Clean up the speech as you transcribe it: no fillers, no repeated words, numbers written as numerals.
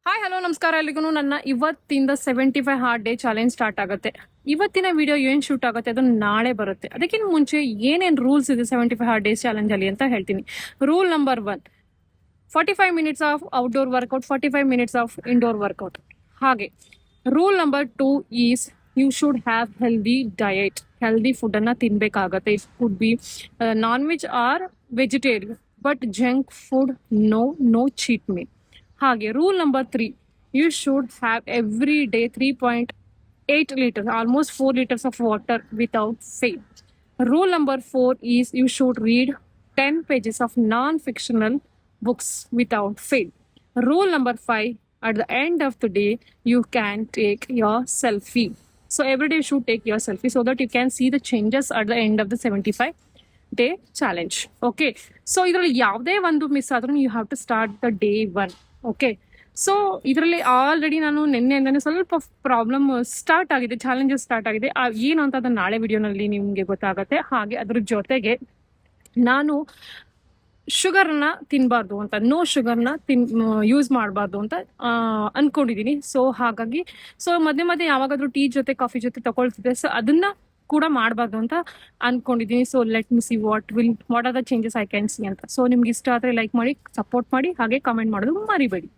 Hi hello ನಮಸ್ಕಾರ ಎಲ್ಲಿಗೂ ನನ್ನ ಇವತ್ತಿಂದ 75 ಹಾರ್ಡ್ ಡೇ ಚಾಲೆಂಜ್ ಸ್ಟಾರ್ಟ್ ಆಗುತ್ತೆ. ಇವತ್ತಿನ ವಿಡಿಯೋ ಏನ್ ಶೂಟ್ ಆಗುತ್ತೆ ಅದು ನಾಳೆ ಬರುತ್ತೆ. ಅದಕ್ಕಿಂತ ಮುಂಚೆ ಏನೇನ್ ರೂಲ್ಸ್ ಇದೆ 75 ಹಾರ್ಡ್ ಡೇಸ್ ಚಾಲೆಂಜ್ ಅಲ್ಲಿ ಅಂತ ಹೇಳ್ತೀನಿ. Rule number 1, 45 minutes of outdoor workout, 45 minutes of indoor workout. ಹಾಗೆ rule number 2 is you should have healthy diet. Healthy food ಅನ್ನ ತಿನ್ಬೇಕಾಗತ್ತೆ. It could be non veg or vegetarian, but junk food no cheat meal. ಹಾಗೆ rule number 3, you should have every day 3.8 litres, almost 4 litres of water without fail. Rule number 4 is you should read 10 pages of non-fictional books without fail. Rule number 5, at the end of the day, you can take your selfie. So every day you should take your selfie so that you can see the changes at the end of the 75 day challenge. Okay, so ಇದರಲ್ಲಿ ಯಾವುದೇ ಒಂದು miss ಆದ್ರೂ you have to start the day 1. Okay, so ಇದರಲ್ಲಿ already ನಾನು ನಿನ್ನೆಯಿಂದನೇ ಸ್ವಲ್ಪ problem start ಆಗಿದೆ, challenges start ಆಗಿದೆ. ಏನು ಅಂತ ಅದನ್ನ ನಾಳೆ ವಿಡಿಯೋನಲ್ಲಿ ನಿಮಗೆ ಗೊತ್ತಾಗುತ್ತೆ. ಹಾಗೆ ಅದ್ರ ಜೊತೆಗೆ ನಾನು ಶುಗರ್ನ ತಿನ್ನಬಾರ್ದು ಅಂತ, ನೋ ಶುಗರ್ನ ಯೂಸ್ ಮಾಡಬಾರ್ದು ಅಂತ ಅನ್ಕೊಂಡಿದ್ದೀನಿ. ಸೊ ಹಾಗಾಗಿ ಮಧ್ಯೆ ಮಧ್ಯೆ ಯಾವಾಗಾದ್ರೂ ಟೀ ಜೊತೆ ಕಾಫಿ ಜೊತೆ ತಗೊಳ್ತಿದ್ದೆ, ಸೊ ಅದನ್ನ ಕೂಡ ಮಾಡಬಾರ್ದು ಅಂತ ಅನ್ಕೊಂಡಿದ್ದೀನಿ. So let me see what are the changes I can see ಅಂತ. ಸೊ ನಿಮ್ಗೆ ಇಷ್ಟ ಆದರೆ ಲೈಕ್ ಮಾಡಿ, ಸಪೋರ್ಟ್ ಮಾಡಿ, ಹಾಗೆ ಕಮೆಂಟ್ ಮಾಡೋದು ಮರಿಬೇಡಿ.